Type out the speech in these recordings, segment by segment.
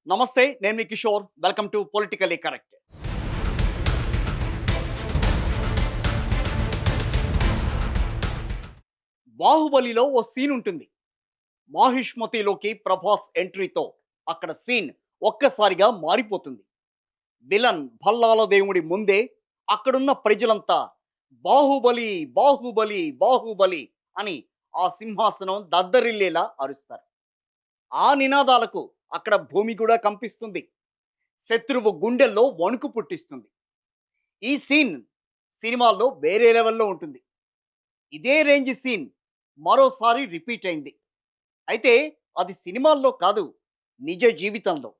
నమస్తే. నేను మీ Kishore. Welcome to politically correct. బాహుబలిలో ఓ సీన్ ఉంటుంది. మాహిష్మతిలోకి ప్రభాస్ ఎంట్రీతో అక్కడ సీన్ ఒక్కసారిగా మారిపోతుంది. విలన్ భల్లాల దేవుడి ముందే అక్కడున్న ప్రజలంతా బాహుబలి, బాహుబలి, బాహుబలి అని ఆ సింహాసనం దద్దరిల్లేలా అరుస్తారు. ఆ నినాదాలకు అక్కడ భూమి కూడా కంపిస్తుంది. శత్రువు గుండెల్లో వణుకు పుట్టిస్తుంది. ఈ సీన్ సినిమాల్లో వేరే లెవెల్‌లో ఉంటుంది. ఇదే రేంజ్ సీన్ మరోసారి రిపీట్ అయింది. అయితే అది సినిమాల్లో కాదు, నిజ జీవితంలో.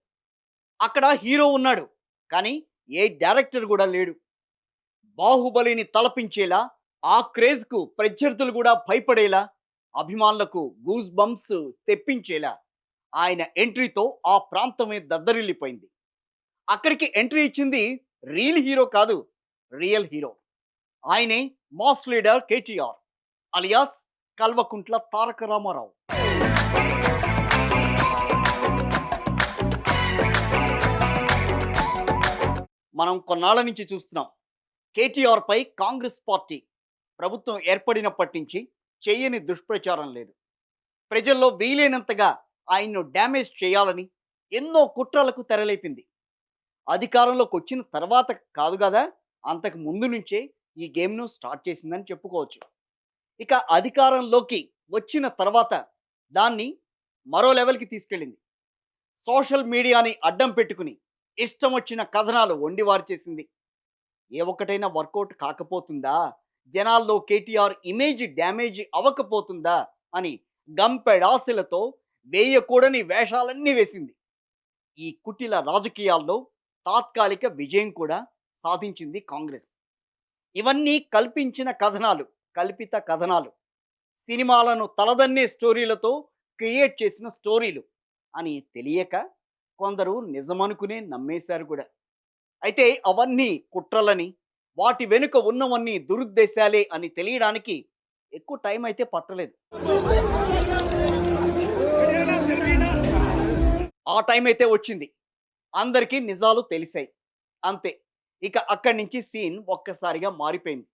అక్కడ హీరో ఉన్నాడు. కానీ ఏ డైరెక్టర్ గూడా లేడు. 'బాహుబలిని' తలపించేలా, ఆ క్రేజ్‌కు ప్రత్యర్థులు గూడా భయపడేలా, అభిమానులకు గూస్ బంప్స్ తెప్పించేలా ఆయన ఎంట్రీతో ఆ ప్రాంతమే దద్దరిల్లిపోయింది. అక్కడికి ఎంట్రీ ఇచ్చింది రీల్ హీరో కాదు, రియల్ హీరో. ఆయనే mass leader KTR alias Kalvakuntla Taraka Rama Rao. మనం కొన్నాళ్ల నుంచి చూస్తున్నాం. కేటీఆర్ పై కాంగ్రెస్ పార్టీ ప్రభుత్వం ఏర్పడినప్పటి నుంచి చేయని దుష్ప్రచారం లేదు. ప్రజల్లో వీలైనంతగా ఆయన్ను డ్యామేజ్ చేయాలని ఎన్నో కుట్రలకు తెరలేపింది. అధికారంలోకి వచ్చిన తర్వాత కాదు కదా, అంతకు ముందు నుంచే ఈ గేమ్ను స్టార్ట్ చేసిందని చెప్పుకోవచ్చు. ఇక అధికారంలోకి వచ్చిన తర్వాత దాన్ని మరో లెవెల్‌కి తీసుకెళ్ళింది. సోషల్ మీడియాని అడ్డం పెట్టుకుని ఇష్టం వచ్చిన కథనాలు వండివారు చేసింది. ఏ ఒక్కటైనా వర్కౌట్ కాకపోతుందా? జనాల్లో కేటీఆర్ ఇమేజ్ డ్యామేజ్ అవ్వకపోతుందా అని గంపెడాశలతో వేయకూడని వేషాలన్నీ వేసింది. ఈ కుటిల రాజకీయాల్లో తాత్కాలిక విజయం కూడా సాధించింది కాంగ్రెస్. ఇవన్నీ కల్పించిన కథనాలు, కల్పిత కథనాలు. సినిమాలను తలదన్నే స్టోరీలతో క్రియేట్ చేసిన స్టోరీలు అని తెలియక కొందరు నిజమనుకునే నమ్మేశారు కూడా. అయితే అవన్నీ కుట్రలని, వాటి వెనుక ఉన్నవన్నీ దురుద్దేశాలే అని తెలియడానికి ఎక్కువ టైం అయితే పట్టలేదు. ఆ టైం అయితే వచ్చింది. అందరికీ నిజాలు తెలిసాయి. అంతే. ఇక అక్కడి నుంచి సీన్ ఒక్కసారిగా మారిపోయింది.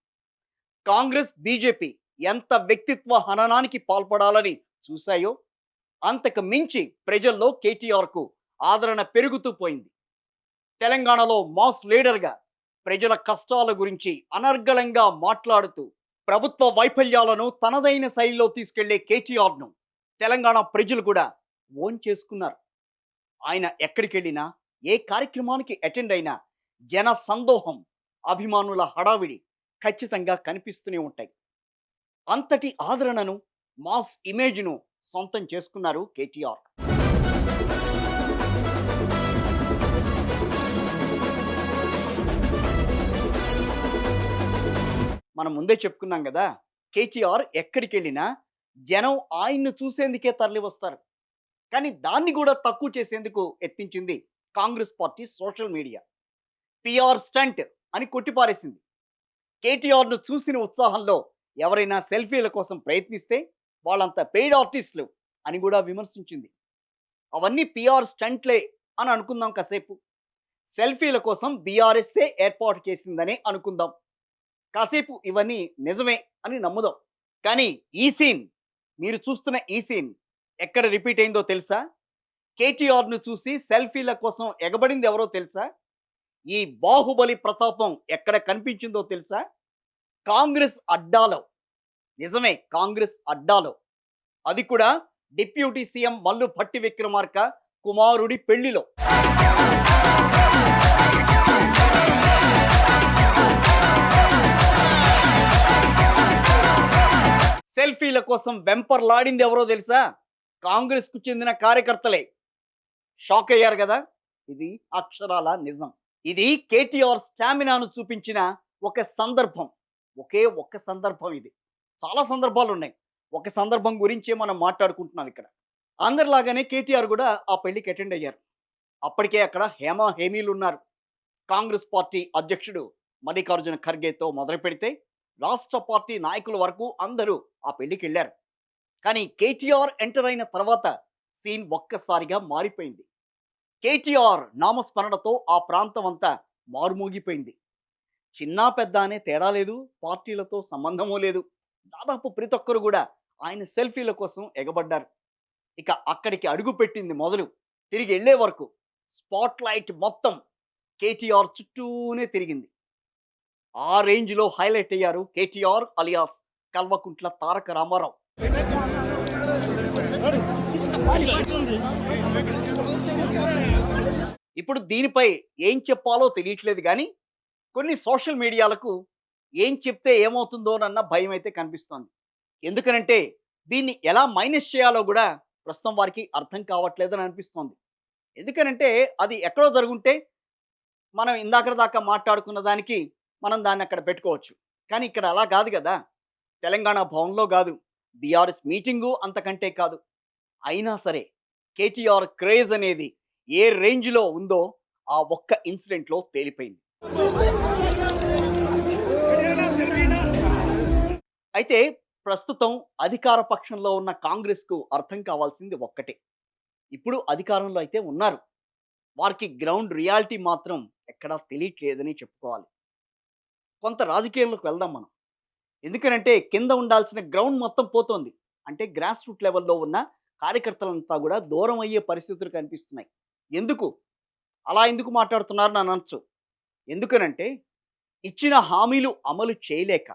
కాంగ్రెస్, బీజేపీ ఎంత వ్యక్తిత్వ హననానికి పాల్పడాలని చూశాయో అంతకు మించి ప్రజల్లో కేటీఆర్‌కు ఆదరణ పెరుగుతూ పోయింది. తెలంగాణలో మాస్ లీడర్‌గా ప్రజల కష్టాల గురించి అనర్గళంగా మాట్లాడుతూ ప్రభుత్వ వైఫల్యాలను తనదైన శైలిలో తీసుకెళ్లే కేటీఆర్‌ను తెలంగాణ ప్రజలు కూడా ఓన్ చేసుకున్నారు. ఆయన ఎక్కడికెళ్ళినా, ఏ కార్యక్రమానికి అటెండ్ అయినా జన సందోహం, అభిమానుల హడావిడి ఖచ్చితంగా కనిపిస్తూనే ఉంటాయి. అంతటి ఆదరణను, మాస్ ఇమేజ్‌ను సొంతం చేసుకున్నారు కేటీఆర్. మనం ముందే చెప్పుకున్నాం గదా! కేటీఆర్ ఎక్కడికెళ్ళినా జనం ఆయన్ను చూసేందుకే తరలివస్తారు. కానీ దాన్ని గూడా తక్కువ చేసేందుకు యత్నించింది Congress party social media. PR stunt అని కొట్టిపారేసింది. కేటీఆర్‌ను చూసిన ఉత్సాహంలో ఎవరైనా సెల్ఫీల కోసం ప్రయత్నిస్తే వాళ్ళంతా పెయిడ్ ఆర్టిస్టులు అని గూడా విమర్శించింది. అవన్నీ పీఆర్ స్టంట్‌లే అని అనుకుందాం కాసేపు. సెల్ఫీల కోసం బీఆర్ఎస్సే ఏర్పాటు చేసిందనే అనుకుందాం. కాసేపు ఇవన్నీ నిజమే అని నమ్ముదాం. కానీ ఈ సీన్, మీరు చూస్తున్న ఈ సీన్ ఎక్కడ రిపీట్ అయిందో తెలుసా? కేటీఆర్‌ను చూసి సెల్ఫీల కోసం ఎగబడింది ఎవరో తెలుసా? ఈ బాహుబలి ప్రతాపం ఎక్కడ కనిపించిందో తెలుసా? కాంగ్రెస్ అడ్డాలో. నిజమే, కాంగ్రెస్ అడ్డాలో. అది కూడా డిప్యూటీ సీఎం మల్లు భట్టి విక్రమార్క కుమారుడి పెళ్లిలో. సెల్ఫీల కోసం వెంపర్లాడింది ఎవరో తెలుసా? కాంగ్రెస్‌కు చెందిన కార్యకర్తలే. షాక్ అయ్యారు గదా! ఇది అక్షరాల నిజం. ఇది కేటీఆర్ స్టామినాను చూపించిన ఒక సందర్భం. ఒకే ఒక్క సందర్భం ఇది. చాలా సందర్భాలున్నాయి. ఒక సందర్భం గురించే మనం మాట్లాడుకుంటున్నాం ఇక్కడ. అందరిలాగానే కేటీఆర్ గూడా ఆ పెళ్ళికి అటెండ్ అయ్యారు. అప్పటికే అక్కడ హేమ హేమీలున్నారు. కాంగ్రెస్ పార్టీ అధ్యక్షుడు మల్లికార్జున ఖర్గేతో మొదలుపెడితే రాష్ట్ర పార్టీ నాయకుల వరకు అందరూ ఆ పెళ్ళికెళ్లారు. కానీ కేటీఆర్ ఎంటర్ అయిన తర్వాత సీన్ ఒక్కసారిగా మారిపోయింది. కేటీఆర్ నామస్మరణతో ఆ ప్రాంతం అంతా మారుమోగిపోయింది. చిన్నా పెద్ద అనే తేడా లేదు, పార్టీలతో సంబంధము లేదు. దాదాపు ప్రతి ఒక్కరు కూడా ఆయన సెల్ఫీల కోసం ఎగబడ్డారు. ఇక అక్కడికి అడుగుపెట్టింది మొదలు తిరిగి వెళ్ళే వరకు స్పాట్ లైట్ మొత్తం కేటీఆర్ చుట్టూనే తిరిగింది. ఆ రేంజ్‌లో హైలైట్ అయ్యారు కేటీఆర్ అలియాస్ కల్వకుంట్ల తారక రామారావు. ఇప్పుడు దీనిపై ఏం చెప్పాలో తెలియట్లేదు గానీ, కొన్ని సోషల్ మీడియాలకు ఏం చెప్తే ఏమవుతుందోనన్న భయమైతే కనిపిస్తోంది. ఎందుకనంటే, దీన్ని ఎలా మైనస్ చేయాలో గూడా ప్రస్తుతం వారికి అర్థం కావట్లేదని అనిపిస్తోంది. ఎందుకనంటే, అది ఎక్కడో జరుగుంటే, మనం ఇందాకడ దాకా మాట్లాడుకున్న దానికి మనం దాన్నక్కడ పెట్టుకోవచ్చు. కానీ ఇక్కడ అలా గాదు గదా! తెలంగాణ భవన్‌లో గాదు. బీఆర్ఎస్ మీటింగు అంతకంటే కాదు. అయినా సరే, కేటీఆర్ క్రేజ్ అనేది ఏ రేంజ్‌లో ఉందో ఆ ఒక్క ఇన్సిడెంట్‌లో తేలిపోయింది. అయితే ప్రస్తుతం అధికార పక్షంలో ఉన్న కాంగ్రెస్‌కు అర్థం కావాల్సింది ఒక్కటే. ఇప్పుడు అధికారంలో అయితే ఉన్నారు. వారికి గ్రౌండ్ రియాలిటీ మాత్రం ఎక్కడా తెలియట్లేదని చెప్పుకోవాలి. కొంత రాజకీయంలోకి వెళ్దాం మనం. ఎందుకనంటే కింద ఉండాల్సిన గ్రౌండ్ మొత్తం పోతోంది. అంటే గ్రాస్ రూట్ లెవెల్‌లో ఉన్న కార్యకర్తలంతా గూడా దూరం అయ్యే పరిస్థితులు కనిపిస్తున్నాయి. ఎందుకు? అలా ఎందుకు మాట్లాడుతున్నారని అనొచ్చు. ఎందుకనంటే ఇచ్చిన హామీలు అమలు చేయలేక,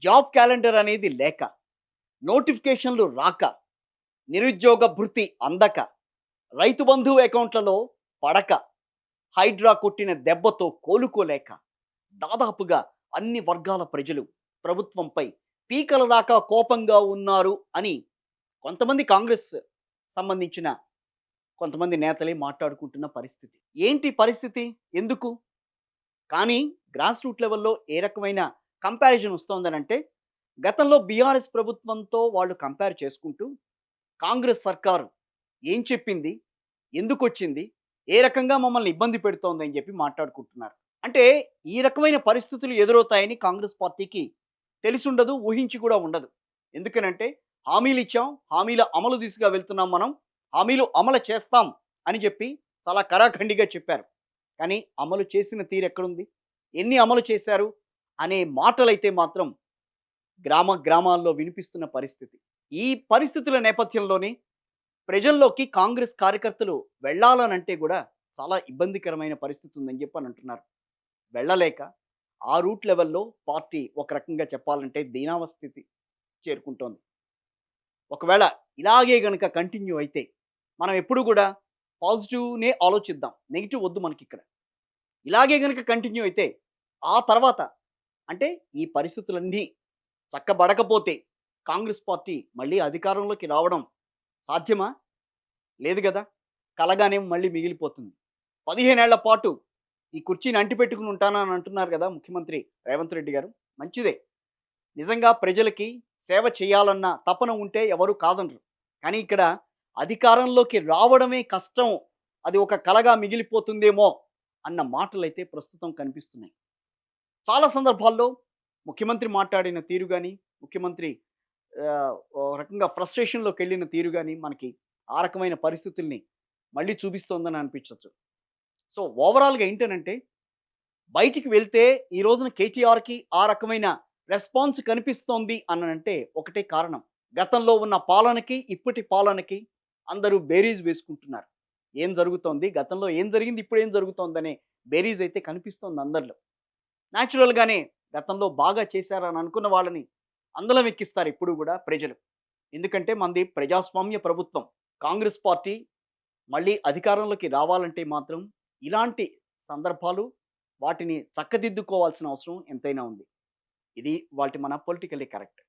జాబ్ క్యాలెండర్ అనేది లేక, నోటిఫికేషన్‌లు రాక, నిరుద్యోగ భృతి అందక, రైతు బంధు అకౌంట్లలో పడక, హైడ్రా కొట్టిన దెబ్బతో కోలుకోలేక, దాదాపుగా అన్ని వర్గాల ప్రజలు ప్రభుత్వంపై పీకల దాకా కోపంగా ఉన్నారు అని కొంతమంది కాంగ్రెస్ సంబంధించిన కొంతమంది నేతలే మాట్లాడుకుంటున్న పరిస్థితి. ఏంటి పరిస్థితి? ఎందుకు? కానీ గ్రాస్ రూట్ లెవెల్‌లో ఏ రకమైన కంపారిజన్ వస్తోందనంటే, గతంలో బీఆర్ఎస్ ప్రభుత్వంతో వాళ్ళు కంపేర్ చేసుకుంటూ, కాంగ్రెస్ సర్కారు ఏం చెప్పింది? ఎందుకొచ్చింది? ఏ రకంగా మమ్మల్ని ఇబ్బంది పెడుతోందని చెప్పి మాట్లాడుకుంటున్నారు. అంటే ఈ రకమైన పరిస్థితులు ఎదురవుతాయని కాంగ్రెస్ పార్టీకి తెలిసుండదు, ఊహించి కూడా ఉండదు. ఎందుకనంటే హామీలిచ్చాం, హామీల అమలు దిశగా వెళ్తున్నాం మనం. హామీలు అమలు చేస్తాం అని చెప్పి చాలా కరాఖండిగా చెప్పారు. కానీ అమలు చేసిన తీరెక్కడుంది? ఎన్ని అమలు చేశారు? అనే మాటలైతే మాత్రం గ్రామాల్లో వినిపిస్తున్న పరిస్థితి. ఈ పరిస్థితుల నేపథ్యంలోనే ప్రజల్లోకి కాంగ్రెస్ కార్యకర్తలు వెళ్ళాలనంటే గూడా చాలా ఇబ్బందికరమైన పరిస్థితి ఉందని చెప్పి అంటున్నారు. వెళ్ళలేక ఆ రూట్ లెవెల్‌లో పార్టీ ఒక రకంగా చెప్పాలంటే దీనావస్థితి చేరుకుంటోంది. ఒకవేళ ఇలాగే గనక కంటిన్యూ అయితే మనం ఎప్పుడు గూడా పాజిటివ్‌నే ఆలోచిద్దాం. నెగెటివ్ వద్దు మనకిక్కడ. ఇలాగే గనక కంటిన్యూ అయితే ఆ తర్వాత అంటే ఈ పరిస్థితులన్నీ చక్కబడకపోతే కాంగ్రెస్ పార్టీ మళ్ళీ అధికారంలోకి రావడం సాధ్యమా? లేదు గదా! కలగానే మళ్ళీ మిగిలిపోతుంది. 15 ఏళ్ల పాటు ఈ కుర్చీని అంటిపెట్టుకొని ఉంటానని అంటున్నారు గదా! ముఖ్యమంత్రి రేవంత్ రెడ్డి గారు. మంచిదే. నిజంగా ప్రజలకి సేవ చేయాలన్న తపన ఉంటే ఎవరు కాదనరు. కానీ ఇక్కడ అధికారంలోకి రావడమే కష్టం. అది ఒక కలగా మిగిలిపోతుందేమో అన్న మాటలైతే ప్రస్తుతం కనిపిస్తున్నాయి. చాలా సందర్భాల్లో ముఖ్యమంత్రి మాట్లాడిన తీరు గాని, ముఖ్యమంత్రి ఓ రకంగా ఫ్రస్ట్రేషన్‌లోకెళ్ళిన తీరు గాని మనకి ఆ రకమైన పరిస్థితుల్ని మళ్ళీ చూపిస్తోందని అనిపించొచ్చు. సో, ఓవరాల్‌గా ఏంటనంటే బయటికి వెళ్తే ఈ రోజున కేటీఆర్‌కి ఆ రకమైన రెస్పాన్స్ కనిపిస్తోంది అనంటే ఒకటే కారణం. గతంలో ఉన్న పాలనకి, ఇప్పటి పాలనకి అందరూ బేరీజ్ వేసుకుంటున్నారు. ఏం జరుగుతోంది? గతంలో ఏం జరిగింది? ఇప్పుడు ఏం జరుగుతోందనే బేరీజ్ అయితే కనిపిస్తోంది అందరిలో. నేచురల్‌గానే గతంలో బాగా చేశారని అనుకున్న వాళ్ళని అందలం ఎక్కిస్తారు ఎప్పుడు గూడా ప్రజలు. ఎందుకంటే మనది ప్రజాస్వామ్య ప్రభుత్వం. కాంగ్రెస్ పార్టీ మళ్ళీ అధికారంలోకి రావాలంటే మాత్రం ఇలాంటి సందర్భాలు వాటిని చక్కదిద్దుకోవాల్సిన అవసరం ఎంతైనా ఉంది. ఇది వాల్టి మన పొలిటికల్లీ కరెక్ట్.